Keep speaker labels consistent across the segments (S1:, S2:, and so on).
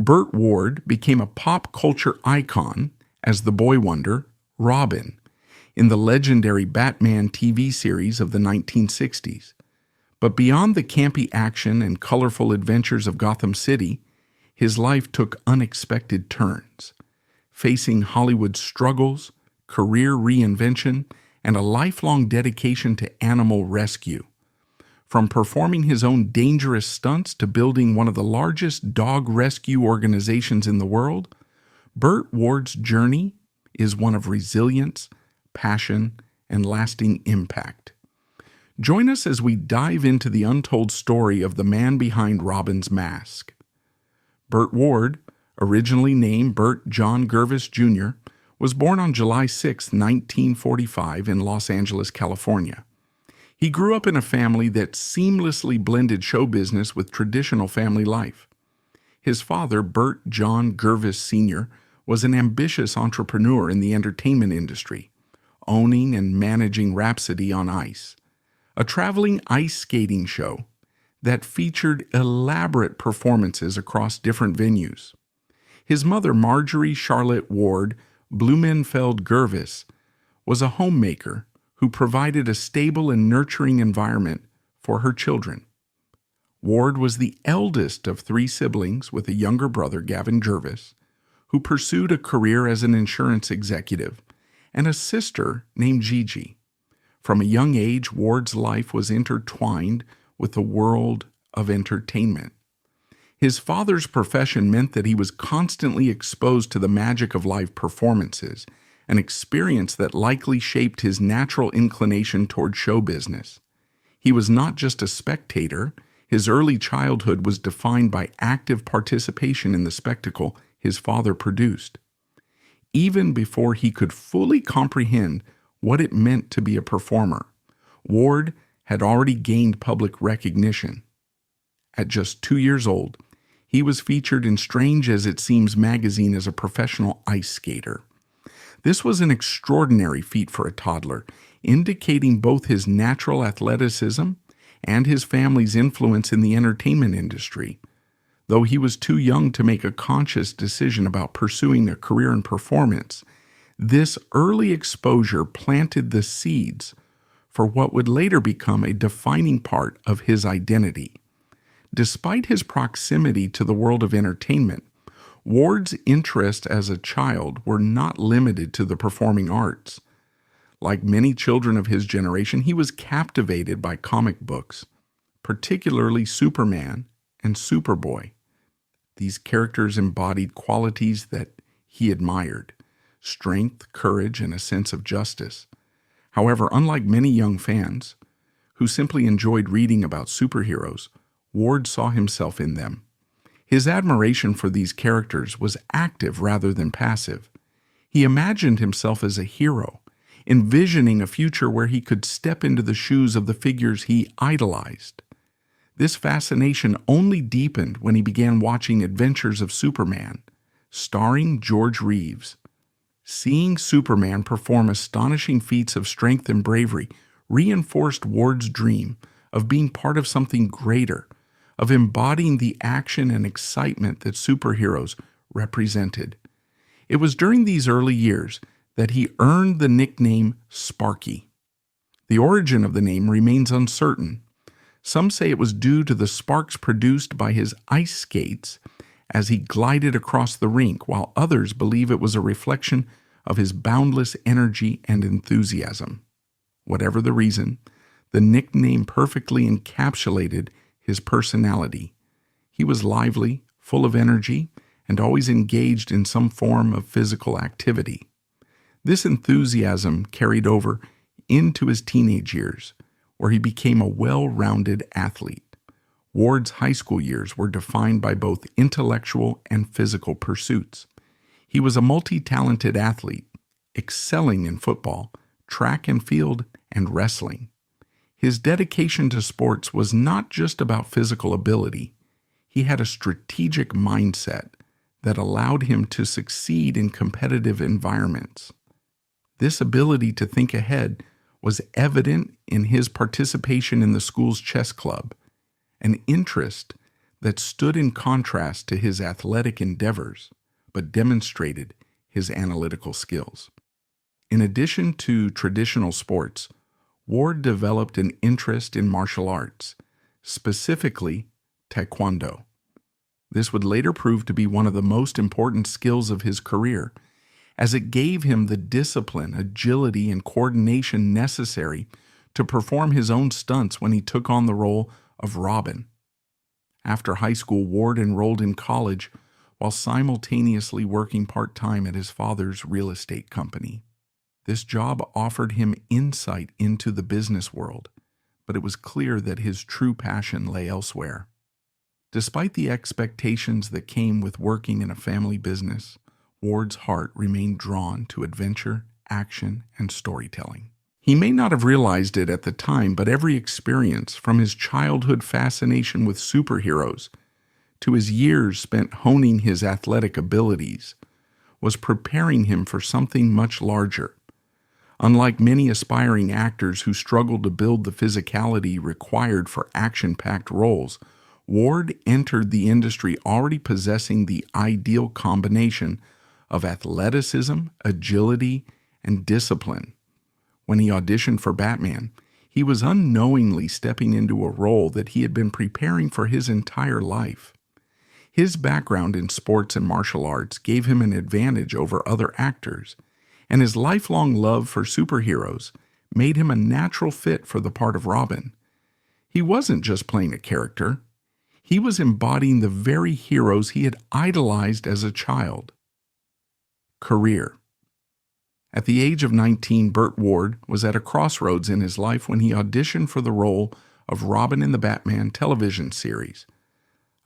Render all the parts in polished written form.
S1: Burt Ward became a pop culture icon as the boy wonder, Robin, in the legendary Batman TV series of the 1960s. But beyond the campy action and colorful adventures of Gotham City, his life took unexpected turns, facing Hollywood's struggles, career reinvention, and a lifelong dedication to animal rescue. From performing his own dangerous stunts to building one of the largest dog rescue organizations in the world, Burt Ward's journey is one of resilience, passion, and lasting impact. Join us as we dive into the untold story of the man behind Robin's mask. Burt Ward, originally named Burt John Gervis Jr., was born on July 6, 1945 in Los Angeles, California. He grew up in a family that seamlessly blended show business with traditional family life. His father, Burt John Gervis Sr., was an ambitious entrepreneur in the entertainment industry, owning and managing Rhapsody on Ice, a traveling ice skating show that featured elaborate performances across different venues. His mother, Marjorie Charlotte Ward Blumenfeld Gervis, was a homemaker who provided a stable and nurturing environment for her children. Ward was the eldest of 3 siblings with a younger brother, Gavin Gervis, who pursued a career as an insurance executive, and a sister named Gigi. From a young age, Ward's life was intertwined with the world of entertainment. His father's profession meant that he was constantly exposed to the magic of live performances, an experience that likely shaped his natural inclination toward show business. He was not just a spectator. His early childhood was defined by active participation in the spectacle his father produced. Even before he could fully comprehend what it meant to be a performer, Ward had already gained public recognition. At just 2 years old, he was featured in Strange as It Seems magazine as a professional ice skater. This was an extraordinary feat for a toddler, indicating both his natural athleticism and his family's influence in the entertainment industry. Though he was too young to make a conscious decision about pursuing a career in performance, this early exposure planted the seeds for what would later become a defining part of his identity. Despite his proximity to the world of entertainment, Ward's interests as a child were not limited to the performing arts. Like many children of his generation, he was captivated by comic books, particularly Superman and Superboy. These characters embodied qualities that he admired: strength, courage, and a sense of justice. However, unlike many young fans who simply enjoyed reading about superheroes, Ward saw himself in them. His admiration for these characters was active rather than passive. He imagined himself as a hero, envisioning a future where he could step into the shoes of the figures he idolized. This fascination only deepened when he began watching Adventures of Superman, starring George Reeves. Seeing Superman perform astonishing feats of strength and bravery reinforced Ward's dream of being part of something greater, of embodying the action and excitement that superheroes represented. It was during these early years that he earned the nickname Sparky. The origin of the name remains uncertain. Some say it was due to the sparks produced by his ice skates as he glided across the rink, while others believe it was a reflection of his boundless energy and enthusiasm. Whatever the reason, the nickname perfectly encapsulated his personality. He was lively, full of energy, and always engaged in some form of physical activity. This enthusiasm carried over into his teenage years, where he became a well-rounded athlete. Ward's high school years were defined by both intellectual and physical pursuits. He was a multi-talented athlete, excelling in football, track and field, and wrestling. His dedication to sports was not just about physical ability. He had a strategic mindset that allowed him to succeed in competitive environments. This ability to think ahead was evident in his participation in the school's chess club, an interest that stood in contrast to his athletic endeavors, but demonstrated his analytical skills. In addition to traditional sports, Ward developed an interest in martial arts, specifically Taekwondo. This would later prove to be one of the most important skills of his career, as it gave him the discipline, agility, and coordination necessary to perform his own stunts when he took on the role of Robin. After high school, Ward enrolled in college while simultaneously working part-time at his father's real estate company. This job offered him insight into the business world, but it was clear that his true passion lay elsewhere. Despite the expectations that came with working in a family business, Ward's heart remained drawn to adventure, action, and storytelling. He may not have realized it at the time, but every experience, from his childhood fascination with superheroes to his years spent honing his athletic abilities, was preparing him for something much larger. Unlike many aspiring actors who struggled to build the physicality required for action-packed roles, Ward entered the industry already possessing the ideal combination of athleticism, agility, and discipline. When he auditioned for Batman, he was unknowingly stepping into a role that he had been preparing for his entire life. His background in sports and martial arts gave him an advantage over other actors, and his lifelong love for superheroes made him a natural fit for the part of Robin. He wasn't just playing a character. He was embodying the very heroes he had idolized as a child. Career. At the age of 19, Burt Ward was at a crossroads in his life when he auditioned for the role of Robin in the Batman television series.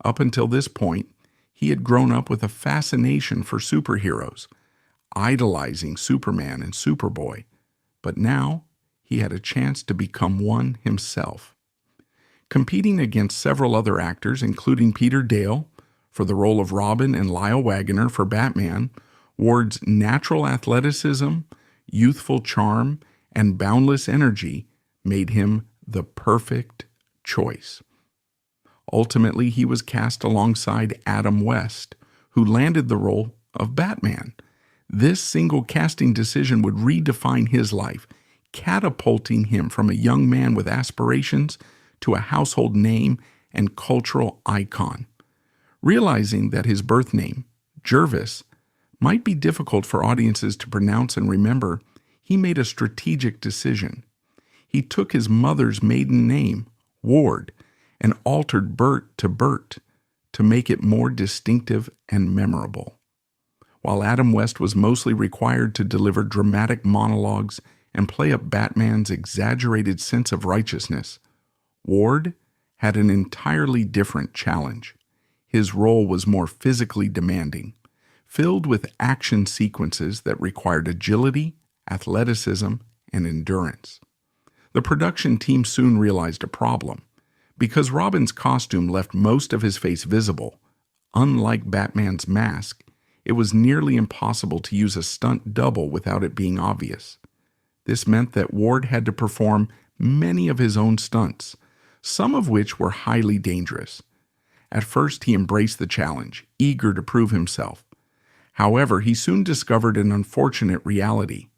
S1: Up until this point, he had grown up with a fascination for superheroes, idolizing Superman and Superboy, but now he had a chance to become one himself. Competing against several other actors, including Peter Dale for the role of Robin and Lyle Waggoner for Batman, Ward's natural athleticism, youthful charm, and boundless energy made him the perfect choice. Ultimately, he was cast alongside Adam West, who landed the role of Batman. This single casting decision would redefine his life, catapulting him from a young man with aspirations to a household name and cultural icon. Realizing that his birth name, Jervis, might be difficult for audiences to pronounce and remember, he made a strategic decision. He took his mother's maiden name, Ward, and altered Bert to Bert to make it more distinctive and memorable. While Adam West was mostly required to deliver dramatic monologues and play up Batman's exaggerated sense of righteousness, Ward had an entirely different challenge. His role was more physically demanding, filled with action sequences that required agility, athleticism, and endurance. The production team soon realized a problem. Because Robin's costume left most of his face visible, unlike Batman's mask, it was nearly impossible to use a stunt double without it being obvious. This meant that Ward had to perform many of his own stunts, some of which were highly dangerous. At first, he embraced the challenge, eager to prove himself. However, he soon discovered an unfortunate reality.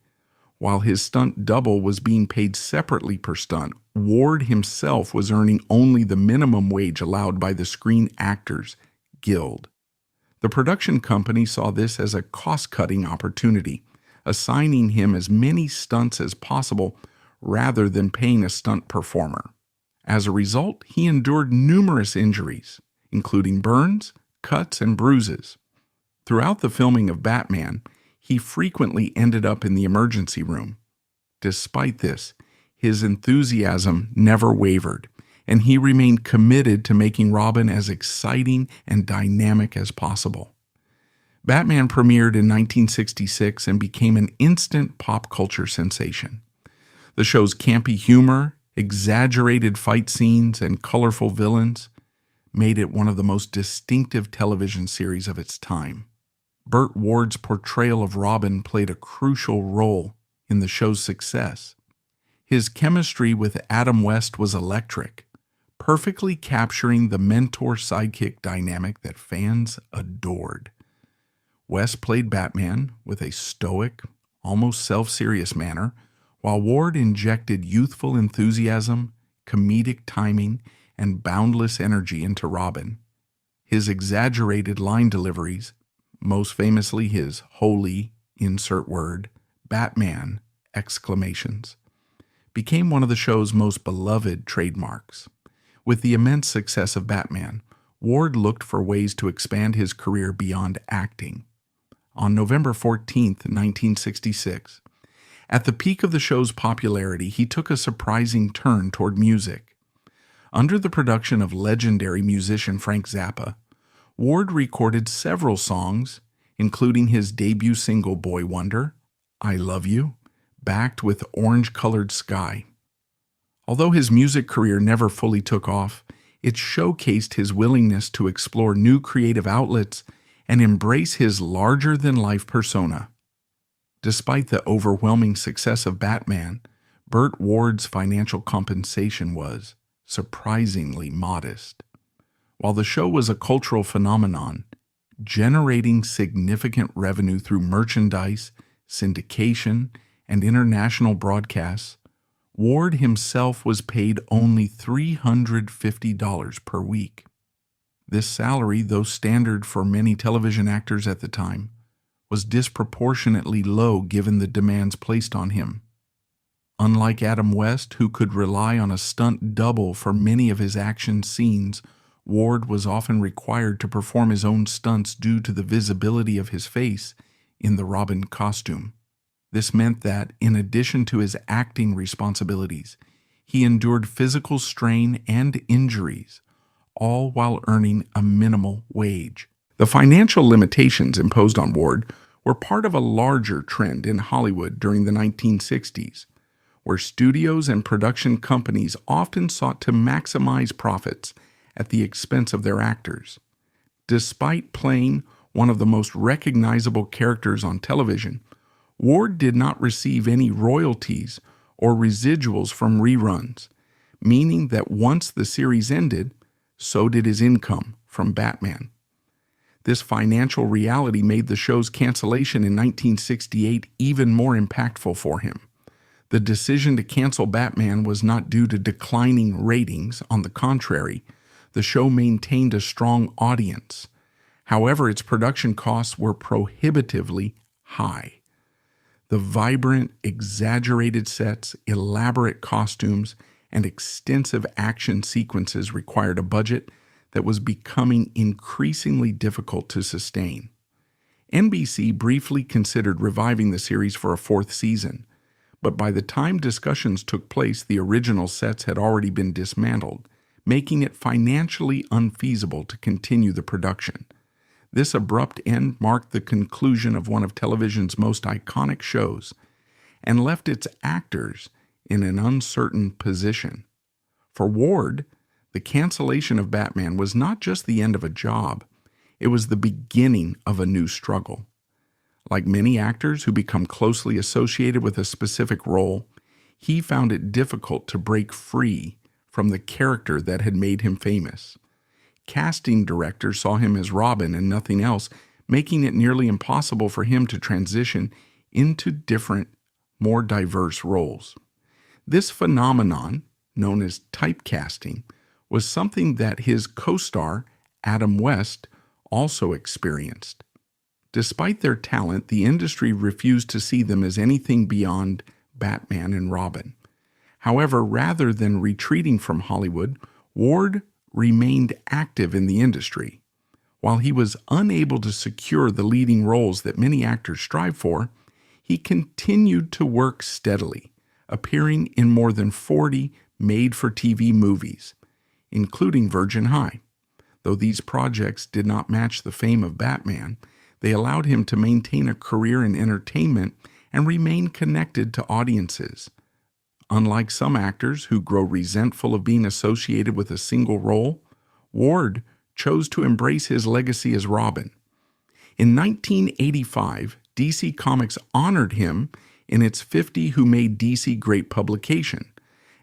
S1: While his stunt double was being paid separately per stunt, Ward himself was earning only the minimum wage allowed by the Screen Actors Guild. The production company saw this as a cost-cutting opportunity, assigning him as many stunts as possible rather than paying a stunt performer. As a result, he endured numerous injuries, including burns, cuts, and bruises. Throughout the filming of Batman, he frequently ended up in the emergency room. Despite this, his enthusiasm never wavered, and he remained committed to making Robin as exciting and dynamic as possible. Batman premiered in 1966 and became an instant pop culture sensation. The show's campy humor, exaggerated fight scenes, and colorful villains made it one of the most distinctive television series of its time. Burt Ward's portrayal of Robin played a crucial role in the show's success. His chemistry with Adam West was electric, perfectly capturing the mentor-sidekick dynamic that fans adored. West played Batman with a stoic, almost self-serious manner, while Ward injected youthful enthusiasm, comedic timing, and boundless energy into Robin. His exaggerated line deliveries, most famously his holy, insert word, Batman, exclamations, became one of the show's most beloved trademarks. With the immense success of Batman, Ward looked for ways to expand his career beyond acting. On November 14, 1966, at the peak of the show's popularity, he took a surprising turn toward music. Under the production of legendary musician Frank Zappa, Ward recorded several songs, including his debut single Boy Wonder, I Love You, backed with Orange-Colored Sky. Although his music career never fully took off, it showcased his willingness to explore new creative outlets and embrace his larger-than-life persona. Despite the overwhelming success of Batman, Burt Ward's financial compensation was surprisingly modest. While the show was a cultural phenomenon, generating significant revenue through merchandise, syndication, and international broadcasts, Ward himself was paid only $350 per week. This salary, though standard for many television actors at the time, was disproportionately low given the demands placed on him. Unlike Adam West, who could rely on a stunt double for many of his action scenes, Ward was often required to perform his own stunts due to the visibility of his face in the Robin costume. This meant that, in addition to his acting responsibilities, he endured physical strain and injuries, all while earning a minimal wage. The financial limitations imposed on Ward were part of a larger trend in Hollywood during the 1960s, where studios and production companies often sought to maximize profits at the expense of their actors. Despite playing one of the most recognizable characters on television, Ward did not receive any royalties or residuals from reruns, meaning that once the series ended, so did his income from Batman. This financial reality made the show's cancellation in 1968 even more impactful for him. The decision to cancel Batman was not due to declining ratings. On the contrary, the show maintained a strong audience. However, its production costs were prohibitively high. The vibrant, exaggerated sets, elaborate costumes, and extensive action sequences required a budget that was becoming increasingly difficult to sustain. NBC briefly considered reviving the series for a fourth season, but by the time discussions took place, the original sets had already been dismantled, making it financially unfeasible to continue the production. This abrupt end marked the conclusion of one of television's most iconic shows and left its actors in an uncertain position. For Ward, the cancellation of Batman was not just the end of a job, it was the beginning of a new struggle. Like many actors who become closely associated with a specific role, he found it difficult to break free from the character that had made him famous. Casting directors saw him as Robin and nothing else, making it nearly impossible for him to transition into different, more diverse roles. This phenomenon, known as typecasting, was something that his co-star, Adam West, also experienced. Despite their talent, the industry refused to see them as anything beyond Batman and Robin. However, rather than retreating from Hollywood, Ward remained active in the industry. While he was unable to secure the leading roles that many actors strive for, he continued to work steadily, appearing in more than 40 made-for-TV movies, including Virgin High. Though these projects did not match the fame of Batman, they allowed him to maintain a career in entertainment and remain connected to audiences. Unlike some actors who grow resentful of being associated with a single role, Ward chose to embrace his legacy as Robin. In 1985, DC Comics honored him in its 50 Who Made DC Great publication,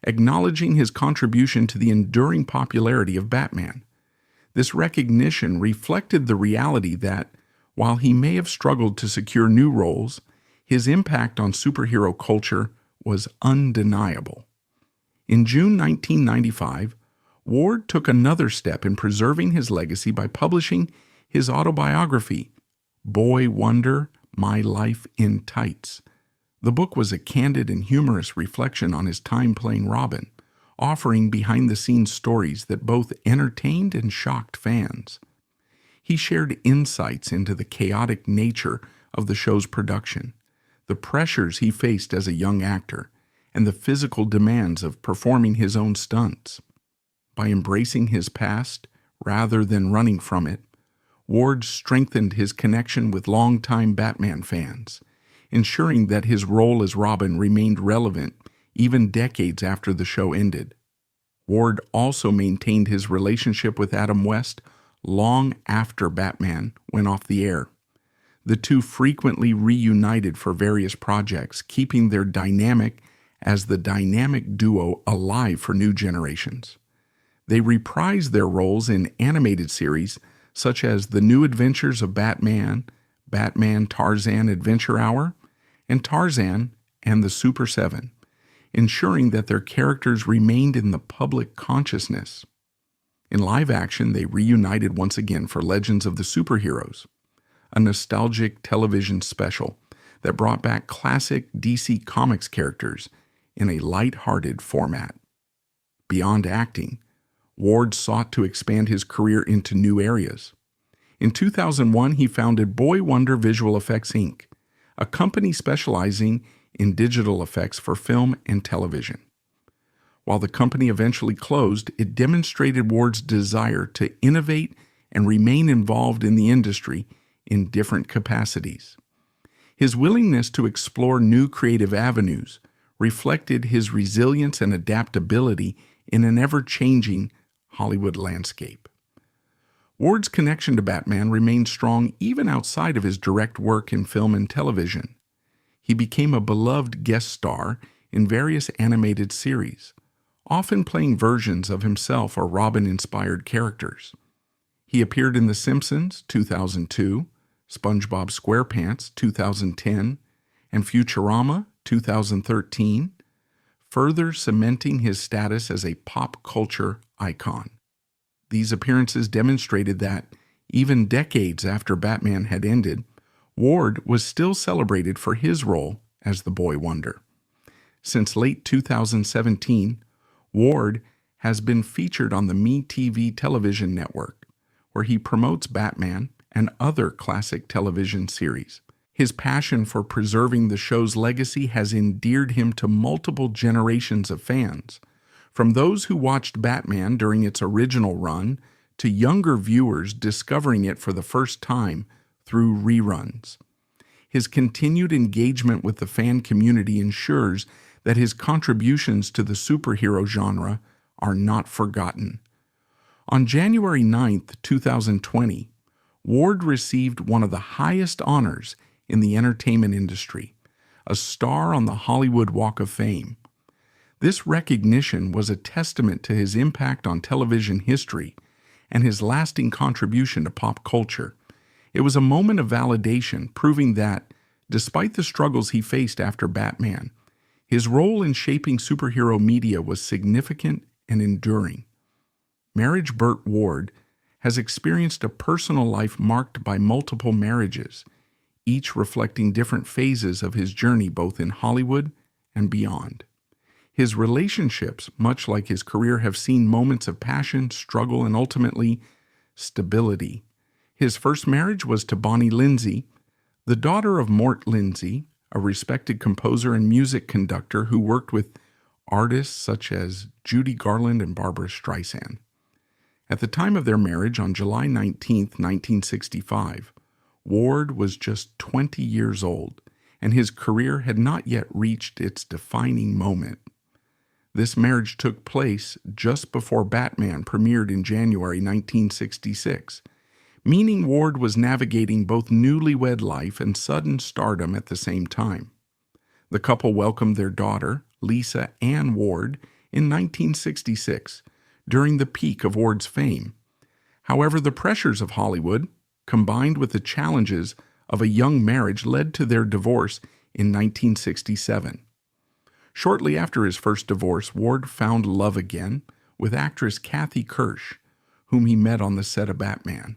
S1: acknowledging his contribution to the enduring popularity of Batman. This recognition reflected the reality that, while he may have struggled to secure new roles, his impact on superhero culture was undeniable. In June 1995, Ward took another step in preserving his legacy by publishing his autobiography, Boy Wonder: My Life in Tights. The book was a candid and humorous reflection on his time playing Robin, offering behind-the-scenes stories that both entertained and shocked fans. He shared insights into the chaotic nature of the show's production, the pressures he faced as a young actor, and the physical demands of performing his own stunts. By embracing his past rather than running from it, Ward strengthened his connection with longtime Batman fans, ensuring that his role as Robin remained relevant even decades after the show ended. Ward also maintained his relationship with Adam West long after Batman went off the air. The two frequently reunited for various projects, keeping their dynamic as the dynamic duo alive for new generations. They reprised their roles in animated series such as The New Adventures of Batman, Batman Tarzan Adventure Hour, and Tarzan and the Super 7, ensuring that their characters remained in the public consciousness. In live action, they reunited once again for Legends of the Superheroes, a nostalgic television special that brought back classic DC Comics characters in a light-hearted format. Beyond acting, Ward sought to expand his career into new areas. In 2001, he founded Boy Wonder Visual Effects, Inc., a company specializing in digital effects for film and television. While the company eventually closed, it demonstrated Ward's desire to innovate and remain involved in the industry in different capacities. His willingness to explore new creative avenues reflected his resilience and adaptability in an ever-changing Hollywood landscape. Ward's connection to Batman remained strong even outside of his direct work in film and television. He became a beloved guest star in various animated series, often playing versions of himself or Robin-inspired characters. He appeared in The Simpsons 2002, SpongeBob SquarePants 2010, and Futurama 2013, further cementing his status as a pop culture icon. These appearances demonstrated that, even decades after Batman had ended, Ward was still celebrated for his role as the Boy Wonder. Since late 2017, Ward has been featured on the MeTV television network, where he promotes Batman and other classic television series. His passion for preserving the show's legacy has endeared him to multiple generations of fans, from those who watched Batman during its original run to younger viewers discovering it for the first time through reruns. His continued engagement with the fan community ensures that his contributions to the superhero genre are not forgotten. On January 9, 2020, Ward received one of the highest honors in the entertainment industry, a star on the Hollywood Walk of Fame. This recognition was a testament to his impact on television history and his lasting contribution to pop culture. It was a moment of validation, proving that, despite the struggles he faced after Batman, his role in shaping superhero media was significant and enduring. Marriage Burt Ward has experienced a personal life marked by multiple marriages, each reflecting different phases of his journey both in Hollywood and beyond. His relationships, much like his career, have seen moments of passion, struggle, and ultimately stability. His first marriage was to Bonnie Lindsay, the daughter of Mort Lindsay, a respected composer and music conductor who worked with artists such as Judy Garland and Barbra Streisand. At the time of their marriage, on July 19, 1965, Ward was just 20 years old, and his career had not yet reached its defining moment. This marriage took place just before Batman premiered in January 1966, meaning Ward was navigating both newlywed life and sudden stardom at the same time. The couple welcomed their daughter, Lisa Ann Ward, in 1966, during the peak of Ward's fame. However, the pressures of Hollywood, combined with the challenges of a young marriage, led to their divorce in 1967. Shortly after his first divorce, Ward found love again with actress Kathy Kirsch, whom he met on the set of Batman.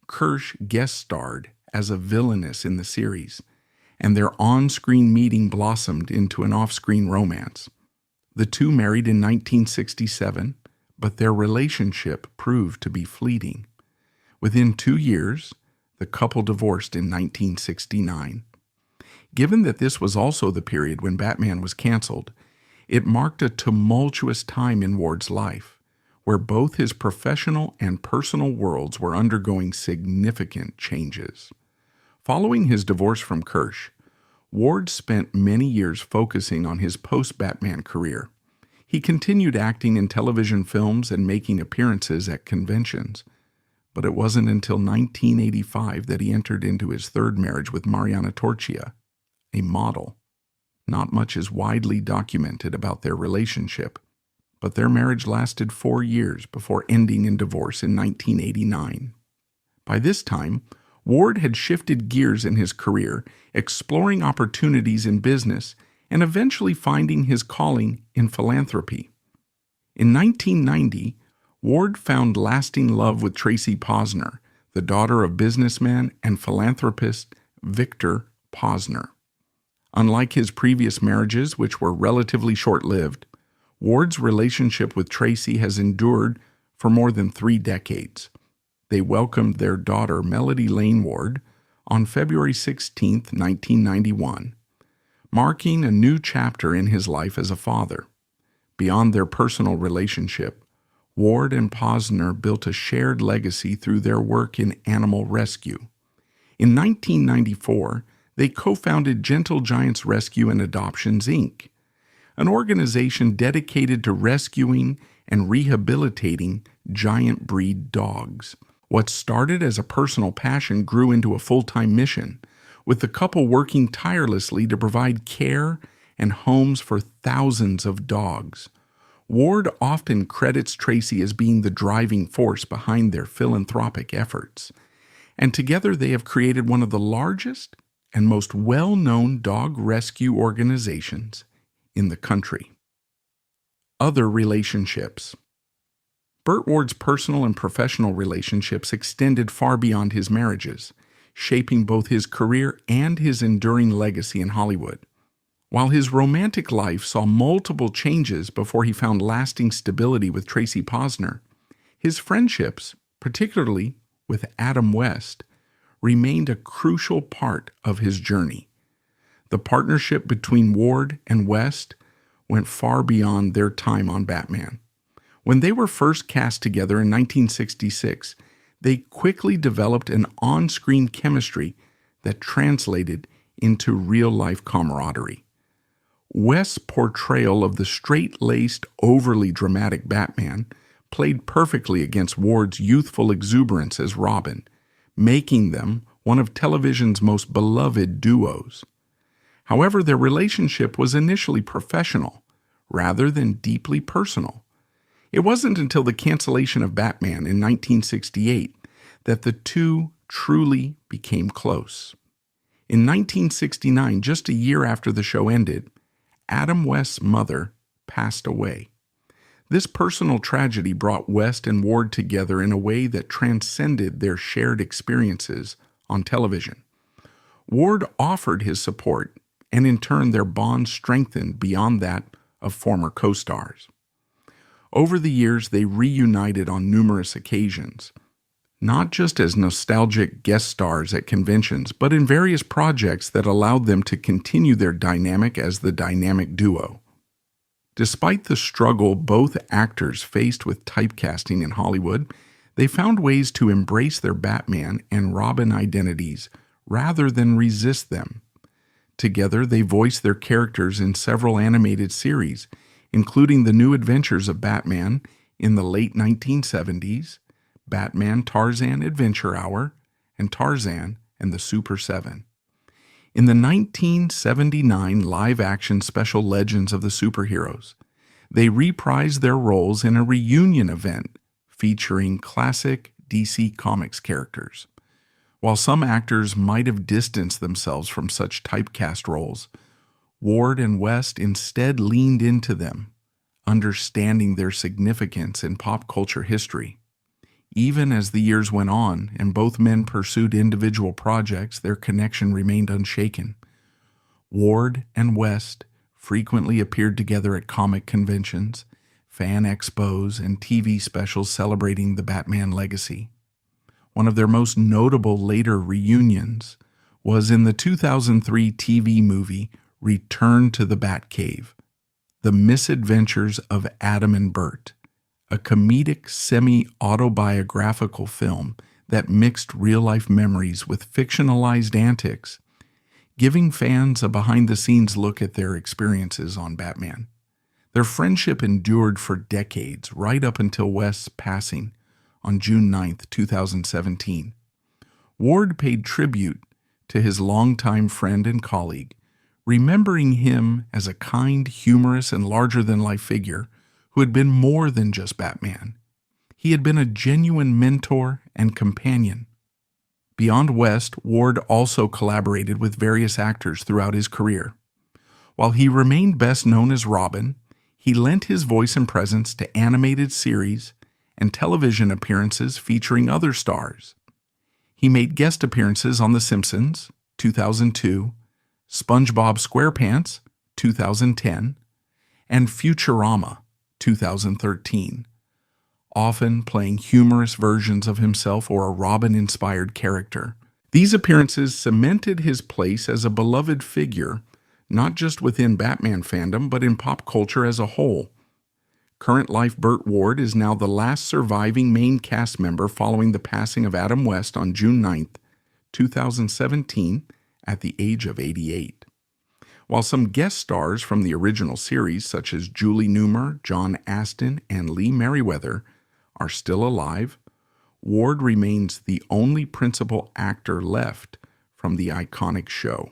S1: Kirsch guest starred as a villainess in the series, and their on-screen meeting blossomed into an off-screen romance. The two married in 1967, but their relationship proved to be fleeting. Within 2 years, the couple divorced in 1969. Given that this was also the period when Batman was canceled, it marked a tumultuous time in Ward's life, where both his professional and personal worlds were undergoing significant changes. Following his divorce from Kirsch, Ward spent many years focusing on his post-Batman career. He continued acting in television films and making appearances at conventions, but it wasn't until 1985 that he entered into his third marriage with Mariana Torchia, a model. Not much is widely documented about their relationship, but their marriage lasted 4 years before ending in divorce in 1989. By this time, Ward had shifted gears in his career, exploring opportunities in business and eventually finding his calling in philanthropy. In 1990, Ward found lasting love with Tracy Posner, the daughter of businessman and philanthropist Victor Posner. Unlike his previous marriages, which were relatively short-lived, Ward's relationship with Tracy has endured for more than 3 decades. They welcomed their daughter, Melody Lane Ward, on February 16, 1991, marking a new chapter in his life as a father. Beyond their personal relationship, Ward and Posner built a shared legacy through their work in animal rescue. In 1994, they co-founded Gentle Giants Rescue and Adoptions, Inc., an organization dedicated to rescuing and rehabilitating giant breed dogs. What started as a personal passion grew into a full-time mission, with the couple working tirelessly to provide care and homes for thousands of dogs. Ward often credits Tracy as being the driving force behind their philanthropic efforts, and together they have created one of the largest and most well-known dog rescue organizations in the country. Other relationships. Burt Ward's personal and professional relationships extended far beyond his marriages, shaping both his career and his enduring legacy in Hollywood. While his romantic life saw multiple changes before he found lasting stability with Tracy Posner, his friendships, particularly with Adam West, remained a crucial part of his journey. The partnership between Ward and West went far beyond their time on Batman. When they were first cast together in 1966, they quickly developed an on-screen chemistry that translated into real-life camaraderie. West's portrayal of the straight-laced, overly dramatic Batman played perfectly against Ward's youthful exuberance as Robin, making them one of television's most beloved duos. However, their relationship was initially professional, rather than deeply personal. It wasn't until the cancellation of Batman in 1968 that the two truly became close. In 1969, just a year after the show ended, Adam West's mother passed away. This personal tragedy brought West and Ward together in a way that transcended their shared experiences on television. Ward offered his support, and in turn their bond strengthened beyond that of former co-stars. Over the years, they reunited on numerous occasions, not just as nostalgic guest stars at conventions, but in various projects that allowed them to continue their dynamic as the dynamic duo. Despite the struggle both actors faced with typecasting in Hollywood, they found ways to embrace their Batman and Robin identities rather than resist them. Together, they voiced their characters in several animated series, including The New Adventures of Batman in the late 1970s, Batman Tarzan Adventure Hour, and Tarzan and the Super 7. In the 1979 live-action special Legends of the Superheroes, They reprised their roles in a reunion event featuring classic DC Comics characters. While some actors might have distanced themselves from such typecast roles, Ward and West instead leaned into them, understanding their significance in pop culture history. Even as the years went on and both men pursued individual projects, their connection remained unshaken. Ward and West frequently appeared together at comic conventions, fan expos, and TV specials celebrating the Batman legacy. One of their most notable later reunions was in the 2003 TV movie Return to the Batcave, The Misadventures of Adam and Bert, a comedic semi-autobiographical film that mixed real-life memories with fictionalized antics, giving fans a behind-the-scenes look at their experiences on Batman. Their friendship endured for decades, right up until West's passing on June 9, 2017. Ward paid tribute to his longtime friend and colleague, remembering him as a kind, humorous, and larger-than-life figure who had been more than just Batman. He had been a genuine mentor and companion. Beyond West, Ward also collaborated with various actors throughout his career. While he remained best known as Robin, he lent his voice and presence to animated series and television appearances featuring other stars. He made guest appearances on The Simpsons, 2002, SpongeBob SquarePants, 2010, and Futurama, 2013, often playing humorous versions of himself or a Robin-inspired character. These appearances cemented his place as a beloved figure, not just within Batman fandom, but in pop culture as a whole. Current life Burt Ward is now the last surviving main cast member following the passing of Adam West on June 9, 2017, at the age of 88. While some guest stars from the original series, such as Julie Newmar, John Astin, and Lee Merriweather, are still alive, Ward remains the only principal actor left from the iconic show.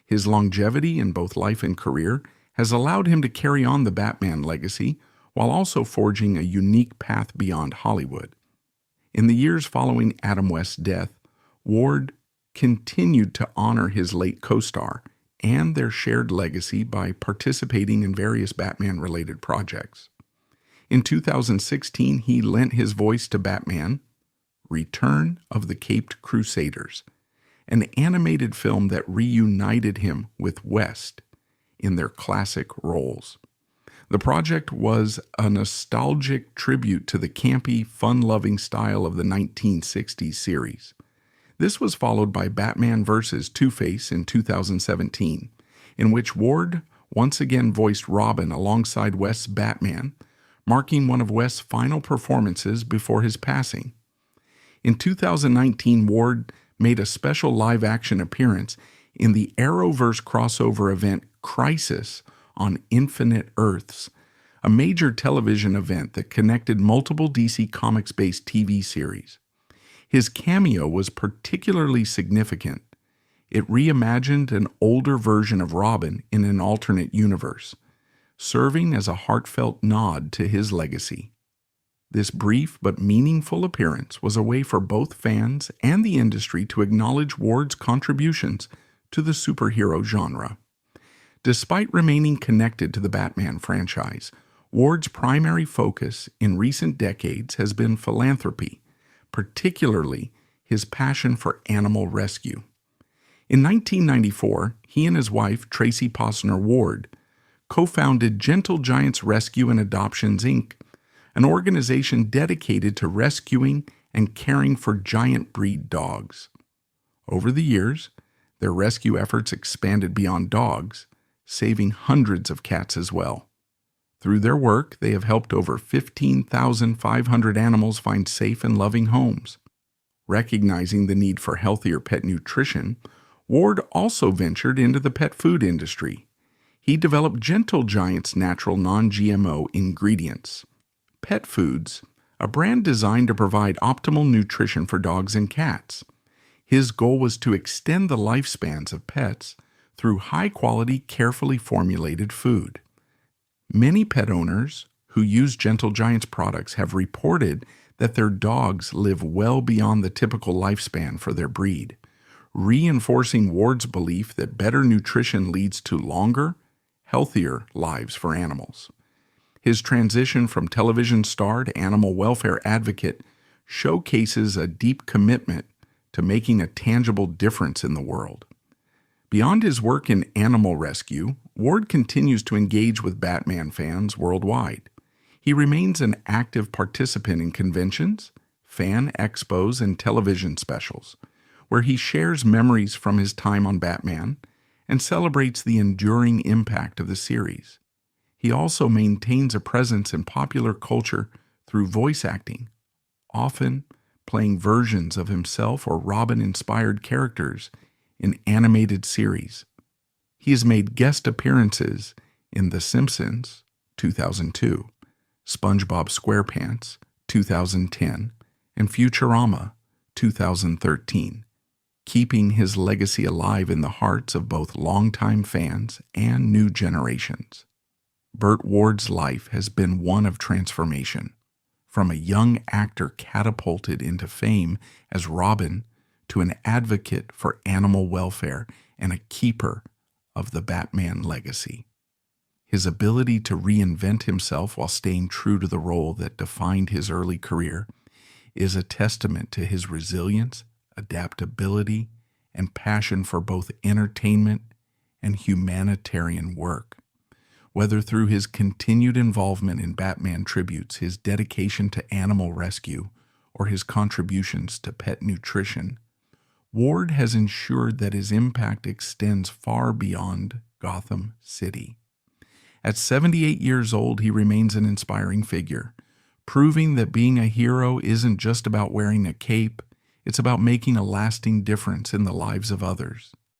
S1: His longevity in both life and career has allowed him to carry on the Batman legacy while also forging a unique path beyond Hollywood. In the years following Adam West's death, Ward continued to honor his late co-star and their shared legacy by participating in various Batman-related projects. In 2016, he lent his voice to Batman, Return of the Caped Crusaders, an animated film that reunited him with West in their classic roles. The project was a nostalgic tribute to the campy, fun-loving style of the 1960s series. This was followed by Batman vs. Two-Face in 2017, in which Ward once again voiced Robin alongside West's Batman, marking one of West's final performances before his passing. In 2019, Ward made a special live-action appearance in the Arrowverse crossover event Crisis on Infinite Earths, a major television event that connected multiple DC Comics-based TV series. His cameo was particularly significant. It reimagined an older version of Robin in an alternate universe, serving as a heartfelt nod to his legacy. This brief but meaningful appearance was a way for both fans and the industry to acknowledge Ward's contributions to the superhero genre. Despite remaining connected to the Batman franchise, Ward's primary focus in recent decades has been philanthropy, particularly his passion for animal rescue. In 1994, he and his wife, Tracy Posner Ward, co-founded Gentle Giants Rescue and Adoptions, Inc., an organization dedicated to rescuing and caring for giant breed dogs. Over the years, their rescue efforts expanded beyond dogs, saving hundreds of cats as well. Through their work, they have helped over 15,500 animals find safe and loving homes. Recognizing the need for healthier pet nutrition, Ward also ventured into the pet food industry. He developed Gentle Giant's natural non-GMO ingredients, Pet Foods, a brand designed to provide optimal nutrition for dogs and cats. His goal was to extend the lifespans of pets through high-quality, carefully formulated food. Many pet owners who use Gentle Giant's products have reported that their dogs live well beyond the typical lifespan for their breed, reinforcing Ward's belief that better nutrition leads to longer, healthier lives for animals. His transition from television star to animal welfare advocate showcases a deep commitment to making a tangible difference in the world. Beyond his work in animal rescue, Ward continues to engage with Batman fans worldwide. He remains an active participant in conventions, fan expos, and television specials, where he shares memories from his time on Batman and celebrates the enduring impact of the series. He also maintains a presence in popular culture through voice acting, often playing versions of himself or Robin-inspired characters in animated series. He has made guest appearances in The Simpsons, 2002, SpongeBob SquarePants, 2010, and Futurama, 2013, keeping his legacy alive in the hearts of both longtime fans and new generations. Burt Ward's life has been one of transformation, from a young actor catapulted into fame as Robin to an advocate for animal welfare and a keeper of the Batman legacy. His ability to reinvent himself while staying true to the role that defined his early career is a testament to his resilience, adaptability, and passion for both entertainment and humanitarian work. Whether through his continued involvement in Batman tributes, his dedication to animal rescue, or his contributions to pet nutrition, Ward has ensured that his impact extends far beyond Gotham City. At 78 years old, he remains an inspiring figure, proving that being a hero isn't just about wearing a cape, it's about making a lasting difference in the lives of others.